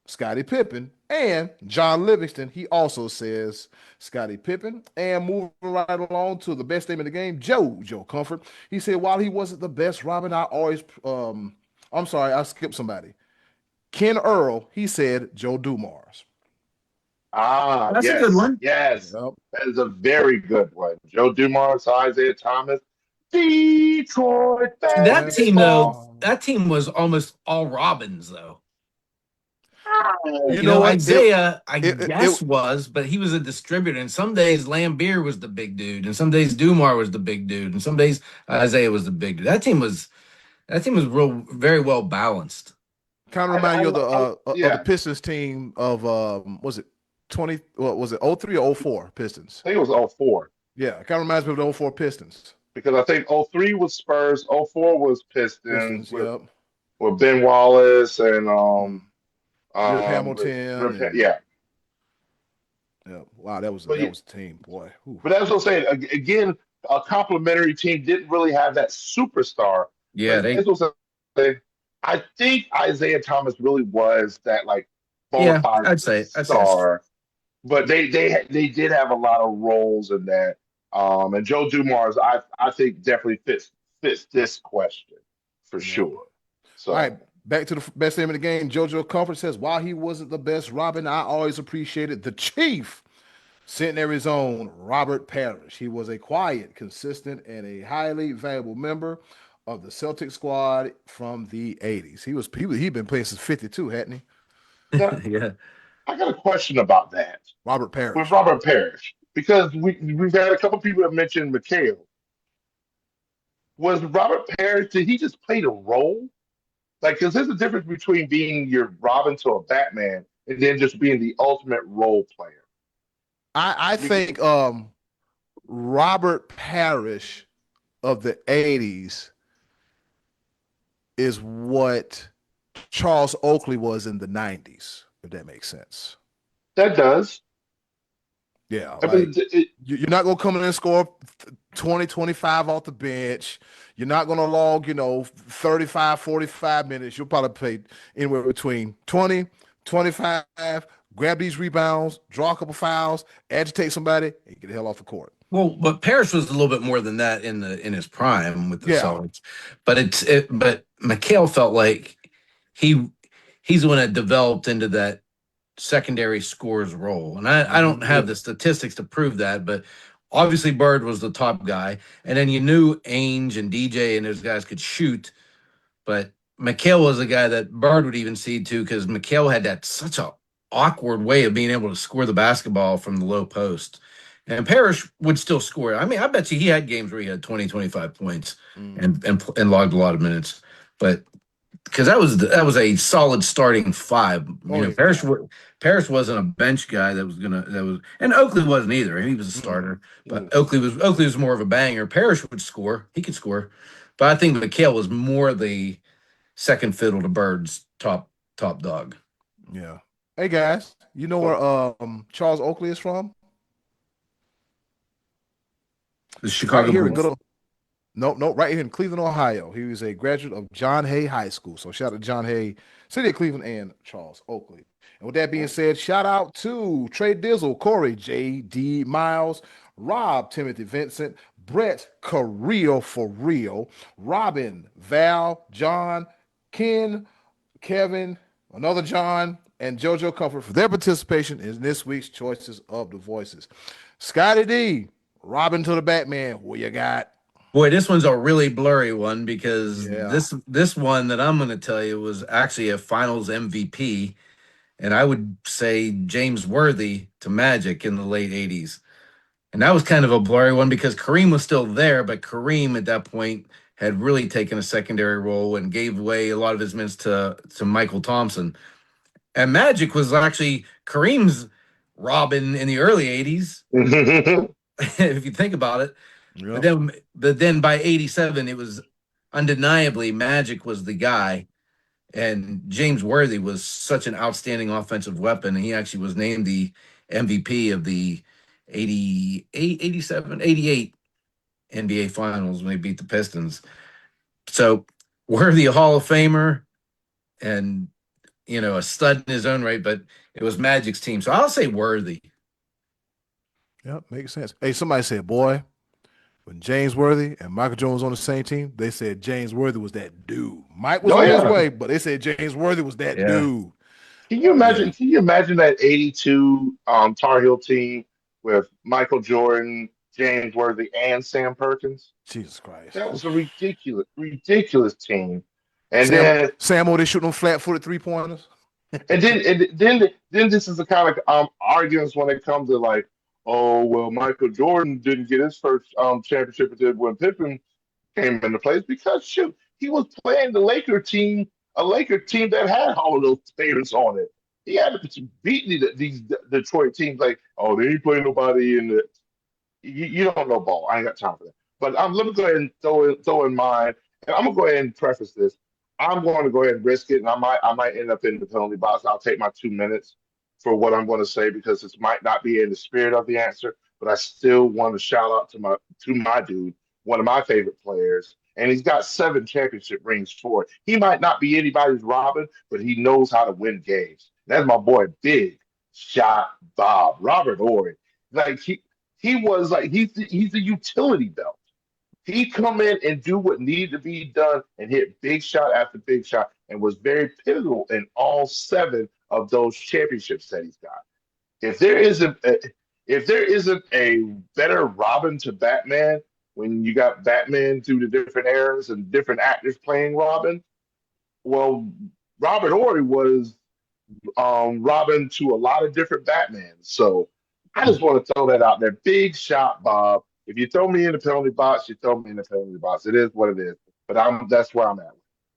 Scottie Pippen and John Livingston. He also says Scottie Pippen. And moving right along to the best name in the game, Joe Comfort. He said while he wasn't the best Robin, I always I'm sorry, I skipped somebody. Ken Earl, he said Joe Dumars. Ah, That's a good yes, one. yes. Yep. That is a very good one. Joe Dumars, Isaiah Thomas, Detroit That team, though, basketball. Basketball. that team was almost all Robins, though. You Yes. know what? Isaiah, I It guess, was, but he was a distributor. And some days Lambeer was the big dude, and some days Dumar was the big dude, and some days Isaiah was the big dude. That team was real, very well balanced. kind of remind you of the Yeah, Pistons team of was it 20 what was it 03 or 04 Pistons? I think it was '04 Yeah, kind of reminds me of the 04 Pistons. because I think '03 was Spurs, '04 was Pistons Pistons, yep. with Ben Wallace and Mm. Rip Hamilton and yeah. yeah. Wow, that was But that was a team, boy. Ooh. But that's what I'm saying. Again, a complimentary team didn't really have that superstar. Yeah, But they. that's what I'm saying. I think Isaiah Thomas really was that like bona Yeah, fide I'd say star. But they did have a lot of roles in that. And Joe Dumars, I think definitely fits this question for Yep. sure. All right, So back to the best name of the game. JoJo Comfort says, while he wasn't the best Robin, I always appreciated the Chief. Centenary's own Robert Parrish. He was a quiet, consistent, and a highly valuable member of the Celtic squad from the 80s. He'd been playing since 52, hadn't he? now yeah. I got a question about that Robert with Parrish. Robert Parrish because we've had a couple people that mentioned McHale. Was Robert Parrish, did he just play the role? Like, because there's a difference between being your Robin to a Batman and then just being the ultimate role player. I Be- think Robert Parrish of the 80s is what Charles Oakley was in the 90s, if that makes sense. That does. Yeah, I like mean, you're not going to come in and score 20, 25 off the bench. You're not going to log, 35, 45 minutes. You'll probably play anywhere between 20, 25, grab these rebounds, draw a couple fouls, agitate somebody, and get the hell off the court. Well, but Parrish was a little bit more than that in his prime with the Yeah. Celtics. But McHale felt like he's the one that developed into that secondary scores role. And I don't have the statistics to prove that, but obviously Bird was the top guy. And then you knew Ainge and DJ and those guys could shoot, but McHale was a guy that Bird would even see to because McHale had that such a awkward way of being able to score the basketball from the low post. And Parrish would still score. I mean, I bet you he had games where he had 20, 25 points and logged a lot of minutes. But because that was a solid starting five. Oh, yeah. Parrish wasn't a bench guy and Oakley wasn't either. He was a starter, but Oakley was more of a banger. Parrish would score. He could score. But I think McHale was more the second fiddle to Bird's top dog. Yeah. Hey guys, you know where Charles Oakley is from? The Chicago Right here in Bulls. right here in Cleveland, Ohio. He was a graduate of John Hay High School. So shout out to John Hay, City of Cleveland, and Charles Oakley. And with that being said, shout out to Trey Dizzle, Corey, J.D. Miles, Rob, Timothy Vincent, Brett, Carrillo for real, Robin, Val, John, Ken, Kevin, another John, and JoJo Comfort for their participation in this week's Choices of the Voices. Scotty D, Robin to the Batman, what you got? Boy, this one's a really blurry one because this one that I'm going to tell you was actually a Finals MVP, and I would say James Worthy to Magic in the late '80s, and that was kind of a blurry one because Kareem was still there, but Kareem at that point had really taken a secondary role and gave away a lot of his minutes to Michael Thompson, and Magic was actually Kareem's Robin in the early '80s, if you think about it. Yep. But then by '87, it was undeniably Magic was the guy, and James Worthy was such an outstanding offensive weapon. And he actually was named the MVP of the 88 NBA Finals when they beat the Pistons. So Worthy, a Hall of Famer, and a stud in his own right. But it was Magic's team, so I'll say Worthy. Yep, makes sense. Hey, somebody said, boy, when James Worthy and Michael Jordan was on the same team, they said James Worthy was that dude. Mike was on his way, but they said James Worthy was that dude. Can you imagine? Can you imagine that '82 Tar Heel team with Michael Jordan, James Worthy, and Sam Perkins? Jesus Christ, that was a ridiculous team. And Sam, they shooting them flat-footed 3-pointers. And then this is the kind of arguments when it comes to like, oh well, Michael Jordan didn't get his first championship when Pippen came into place because shoot, he was playing the Laker team, a Laker team that had all of those players on it. He had to beat these Detroit teams like, oh, they ain't playing nobody in the. You don't know ball. I ain't got time for that. But let me go ahead and throw in mine, and I'm gonna go ahead and preface this. I'm going to go ahead and risk it, and I might end up in the penalty box. I'll take my 2 minutes for what I'm going to say because this might not be in the spirit of the answer, but I still want to shout out to my dude, one of my favorite players, and he's got 7 championship rings for it. He might not be anybody's Robin, but he knows how to win games. That's my boy, Big Shot Bob, Robert Horry. Like he was like he's a utility belt. He come in and do what needed to be done and hit big shot after big shot and was very pivotal in all 7 of those championships that he's got. If there isn't a better Robin to Batman when you got Batman through the different eras and different actors playing Robin, well, Robert Horry was Robin to a lot of different Batmans. So I just want to throw that out there. Big shot, Bob. If you throw me in the penalty box, you throw me in the penalty box. It is what it is. But that's where I'm at.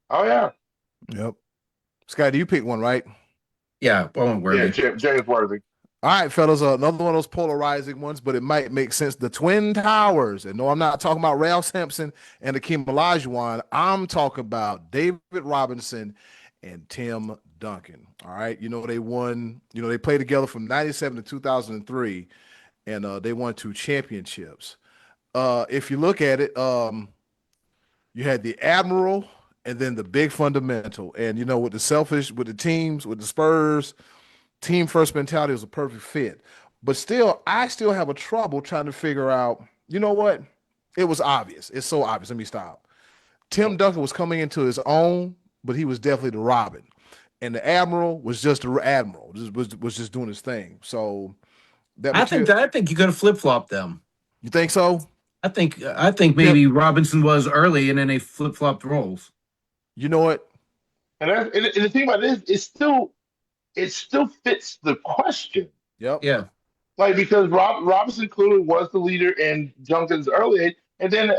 Oh yeah. Yep. Scott, do you pick one, right? Yeah, Worthy. Yeah, James Worthy. All right, fellas. Another one of those polarizing ones, but it might make sense. The Twin Towers. And no, I'm not talking about Ralph Sampson and Akeem Olajuwon. I'm talking about David Robinson and Tim Duncan. All right. They won, they played together from 97 to 2003, and they won 2 championships. If you look at it, you had the Admiral and then the Big Fundamental. And, with the teams, with the Spurs, team first mentality was a perfect fit. But still, I still have a trouble trying to figure out, you know what? It was obvious. It's so obvious. Let me stop. Tim Duncan was coming into his own, but he was definitely the Robin. And the Admiral was just the Admiral, was just doing his thing. So I think you could have flip-flopped them. You think so? I think maybe Robinson was early and then they flip-flopped roles. You know what? And the thing about it is, it still fits the question. Yep. Yeah. Like because Robinson clearly was the leader in Duncan's early age, and then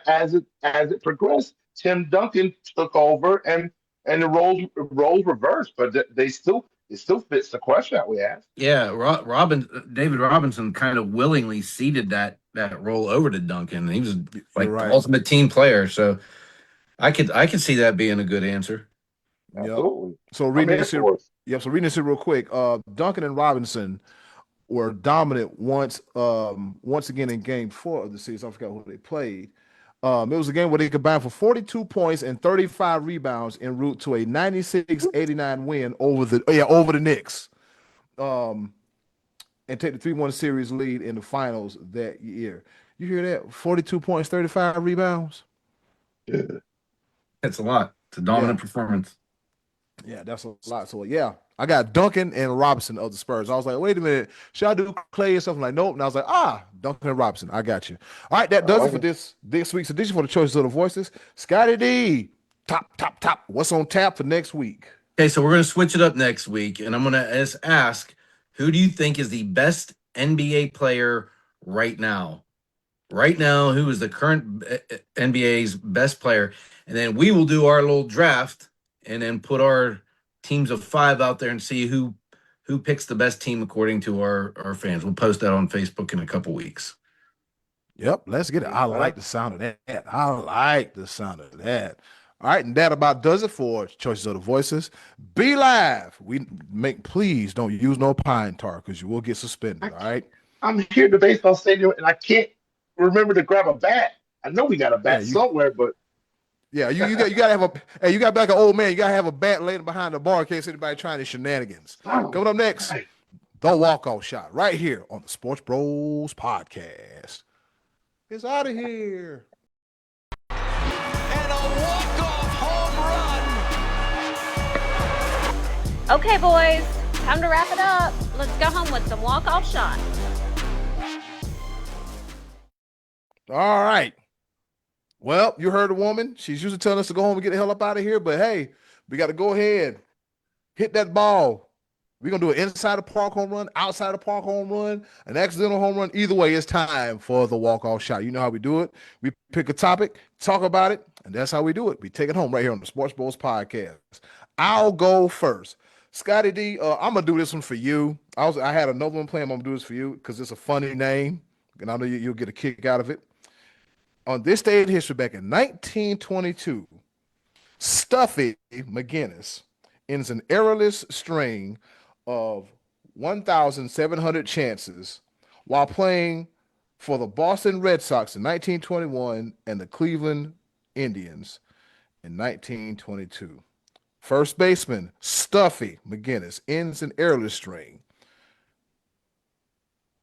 as it progressed, Tim Duncan took over, and the roles reversed. But they still it still fits the question that we asked. Yeah, David Robinson kind of willingly ceded that role over to Duncan. He was You're like the right. ultimate team player. So I could see that being a good answer. Yep. Absolutely, So I'm reading here this here, for it. yep. So reading this here real quick. Duncan and Robinson were dominant once again in game 4 of the season. I forgot who they played. It was a game where they combined for 42 points and 35 rebounds en route to a 96-89 win over the Knicks. And take the 3-1 series lead in the finals that year. You hear that? 42 points, 35 rebounds. That's a lot. It's a Yeah. dominant performance. Yeah, that's a lot. So yeah, I got Duncan and Robinson of the Spurs. I was like, wait a minute, should I do Clay or something? Like, nope. And I was like, Duncan and Robinson. I got you. All right, that I does it like for it. this week's edition for the Choices of the Voices. Scotty D, top. What's on tap for next week? Okay, so we're going to switch it up next week, and I'm going to ask, who do you think is the best NBA player right now? Right now, who is the current NBA's best player? And then we will do our little draft and then put our teams of 5 out there and see who picks the best team according to our fans. We'll post that on Facebook in a couple weeks. Yep, let's get it. I like the sound of that. I like the sound of that. All right, and that about does it for Choices of the Voices. Be live. Please don't use no pine tar because you will get suspended. All right. I'm here at the baseball stadium, and I can't remember to grab a bat. I know we got a Yeah, bat somewhere, but you gotta have you gotta be like an old man. You gotta have a bat laying behind the bar in case anybody trying these shenanigans. oh, Coming up next, right. the walk-off shot right here on the Sports Bros Podcast. It's out of here. And a walk-off home run. Okay, boys, time to wrap it up. Let's go home with some walk-off shots. All right. Well, you heard the woman. She's usually telling us to go home and get the hell up out of here. But hey, we got to go ahead, hit that ball. We're going to do an inside the park home run, outside the park home run, an accidental home run. Either way, it's time for the walk-off shot. You know how we do it. We pick a topic, talk about it, and that's how we do it. We take it home right here on the Sports Bros Podcast. I'll go first. Scotty D, I'm going to do this one for you. I had another one planned. I'm going to do this for you because it's a funny name, and I know you'll get a kick out of it. On this day in history, back in 1922, Stuffy McGinnis ends an errorless string of 1,700 chances while playing for the Boston Red Sox in 1921 and the Cleveland Indians in 1922. First baseman Stuffy McGinnis ends an errorless string.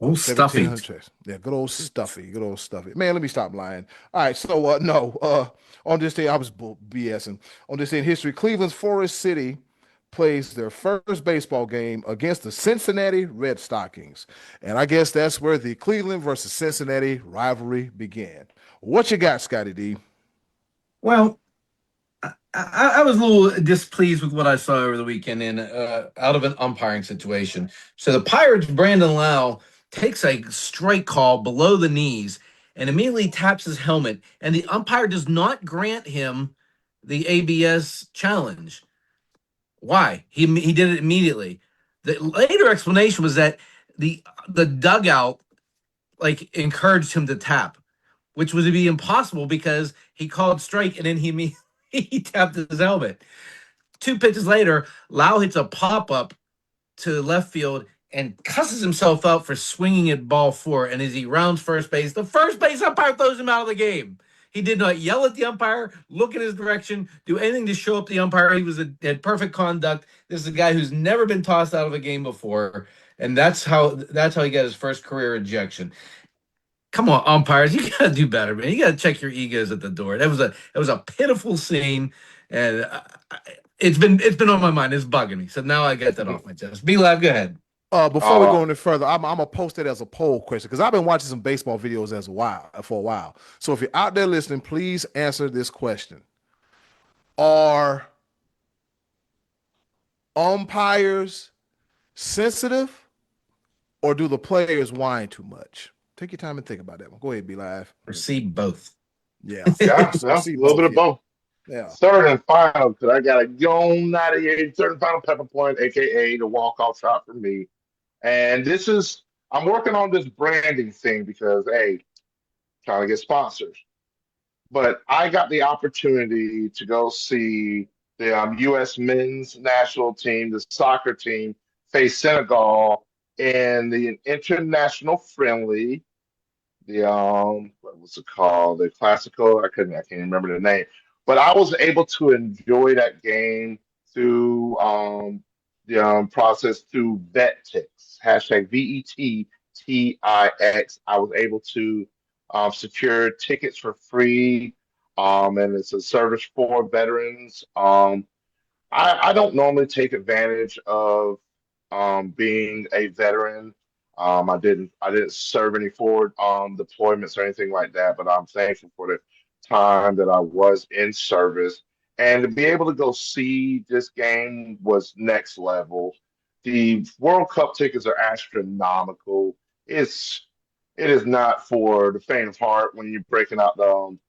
Oh, Stuffy. 1,700 chances. Yeah, good old Stuffy. Good old Stuffy. Man, let me stop lying. All right, so no, on this day, I was BSing. On this day in history, Cleveland's Forest City plays their first baseball game against the Cincinnati Red Stockings. And I guess that's where the Cleveland versus Cincinnati rivalry began. What you got, Scotty D? Well, I was a little displeased with what I saw over the weekend in out of an umpiring situation. So the Pirates' Brandon Lau takes a strike call below the knees and immediately taps his helmet, and the umpire does not grant him the ABS challenge. Why? He did it immediately. The later explanation was that the dugout like encouraged him to tap, which would be impossible because he called strike and then he tapped his helmet. 2 pitches later, Lau hits a pop-up to left field and cusses himself out for swinging at ball 4. And as he rounds first base, the first base umpire throws him out of the game. He did not yell at the umpire, look in his direction, do anything to show up the umpire. He had perfect conduct. This is a guy who's never been tossed out of a game before, and that's how he got his first career ejection. Come on, umpires, you gotta do better, man. You gotta check your egos at the door. That was a pitiful scene, and it's been on my mind. It's bugging me. So now I get that off my chest. Be live. Go ahead. Before we go any further, I'm gonna post it as a poll question because I've been watching some baseball videos for a while. So if you're out there listening, please answer this question: are umpires sensitive or do the players whine too much? Take your time and think about that one. Go ahead, be live. Receive both. Yeah. Yeah, I a see little bit of yeah. both. Yeah. Third and final, because I got to go on out of here. Third and final pepper point, aka the walk-off shot for me. And I'm working on this branding thing because, hey, trying to get sponsors. But I got the opportunity to go see the U.S. men's national team, the soccer team, face Senegal in the international friendly, what was it called? The Classico. I can't remember the name. But I was able to enjoy that game through the process through VetTix, hashtag VETTIX. I was able to secure tickets for free, and it's a service for veterans. I don't normally take advantage of being a veteran. I didn't serve any forward deployments or anything like that, but I'm thankful for the time that I was in service. And to be able to go see this game was next level. The World Cup tickets are astronomical. It is not for the faint of heart when you're breaking out the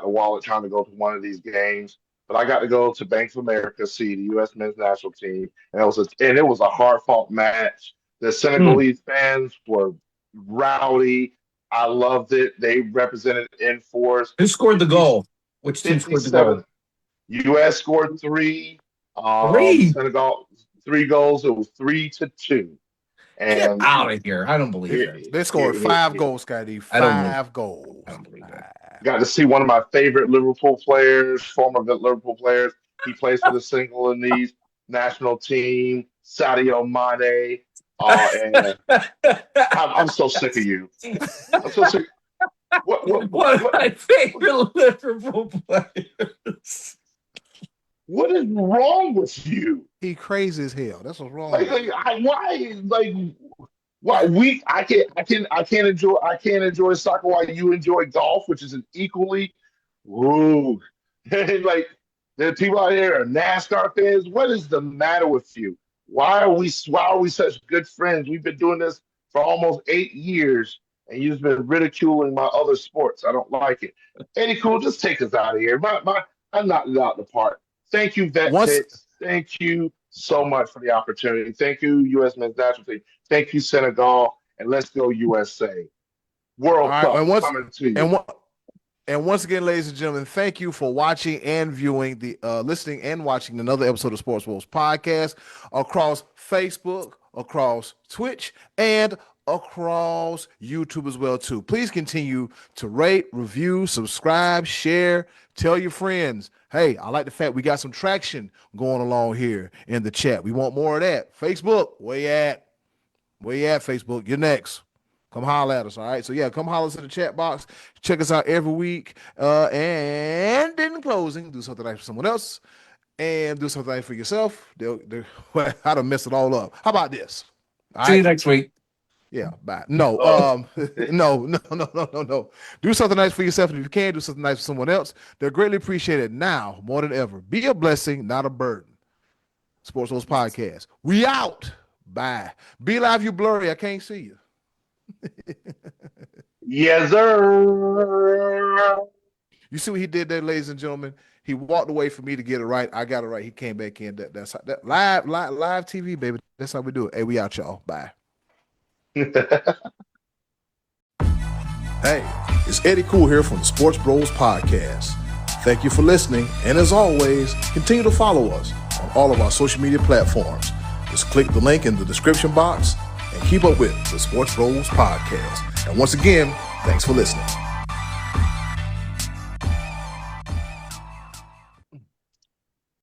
wallet trying to go to one of these games. But I got to go to Bank of America, see the U.S. men's national team, and it was a hard fought match. The Senegalese fans were rowdy. I loved it. They represented in force. Who scored the goal? Which team scored the goal? 57. U.S. scored 3. 3? Senegal 3 goals. It was 3-2. Get And out of here! I don't believe it. They scored 5 goals, Scotty. I don't 5 goals. I don't believe that. got to see one of my favorite Liverpool players, former Liverpool players. He plays for the Senegalese national team, Sadio Mane. And I'm so sick of you. I'm so sick. One of my favorite Liverpool players. What is wrong with you? He crazy as hell. That's what's wrong. Why I can't enjoy soccer while you enjoy golf, which is an equally rude. Like there are people out here are NASCAR fans. What is the matter with you? Why are we such good friends? We've been doing this for almost 8 years, and you've been ridiculing my other sports. I don't like it. Eddie Cool, just take us out of here. I'm not out the park. Thank you, VetTix. Thank you so much for the opportunity. Thank you, U.S. men's national team. Thank you, Senegal, and let's go USA. World Cup coming to you. And once again, ladies and gentlemen, thank you for watching and viewing listening and watching another episode of Sports Wolves Podcast across Facebook, across Twitch, and across YouTube as well too. Please continue to rate, review, subscribe, share, tell your friends. Hey, I like the fact we got some traction going along here in the chat. We want more of that. Facebook, where you at? Where you at, Facebook? You're next. Come holler at us, all right? So, yeah, come holler us in the chat box. Check us out every week. And in closing, do something nice for someone else and do something nice for yourself. I'd have messed it all up. How about this? See you next week. Yeah, bye. No, no. Do something nice for yourself, and if you can, do something nice for someone else. They're greatly appreciated now more than ever. Be a blessing, not a burden. Sports Wolves Podcast. We out. Bye. Be live, you blurry. I can't see you. Yes, sir. You see what he did there, ladies and gentlemen? He walked away for me to get it right. I got it right. He came back in. That's that live TV, baby. That's how we do it. Hey, we out, y'all. Bye. Hey, it's Eddie Cool here from the Sports Bros Podcast. Thank you for listening, and as always, continue to follow us on all of our social media platforms. Just click the link in the description box and keep up with the Sports Bros Podcast. And once again, thanks for listening.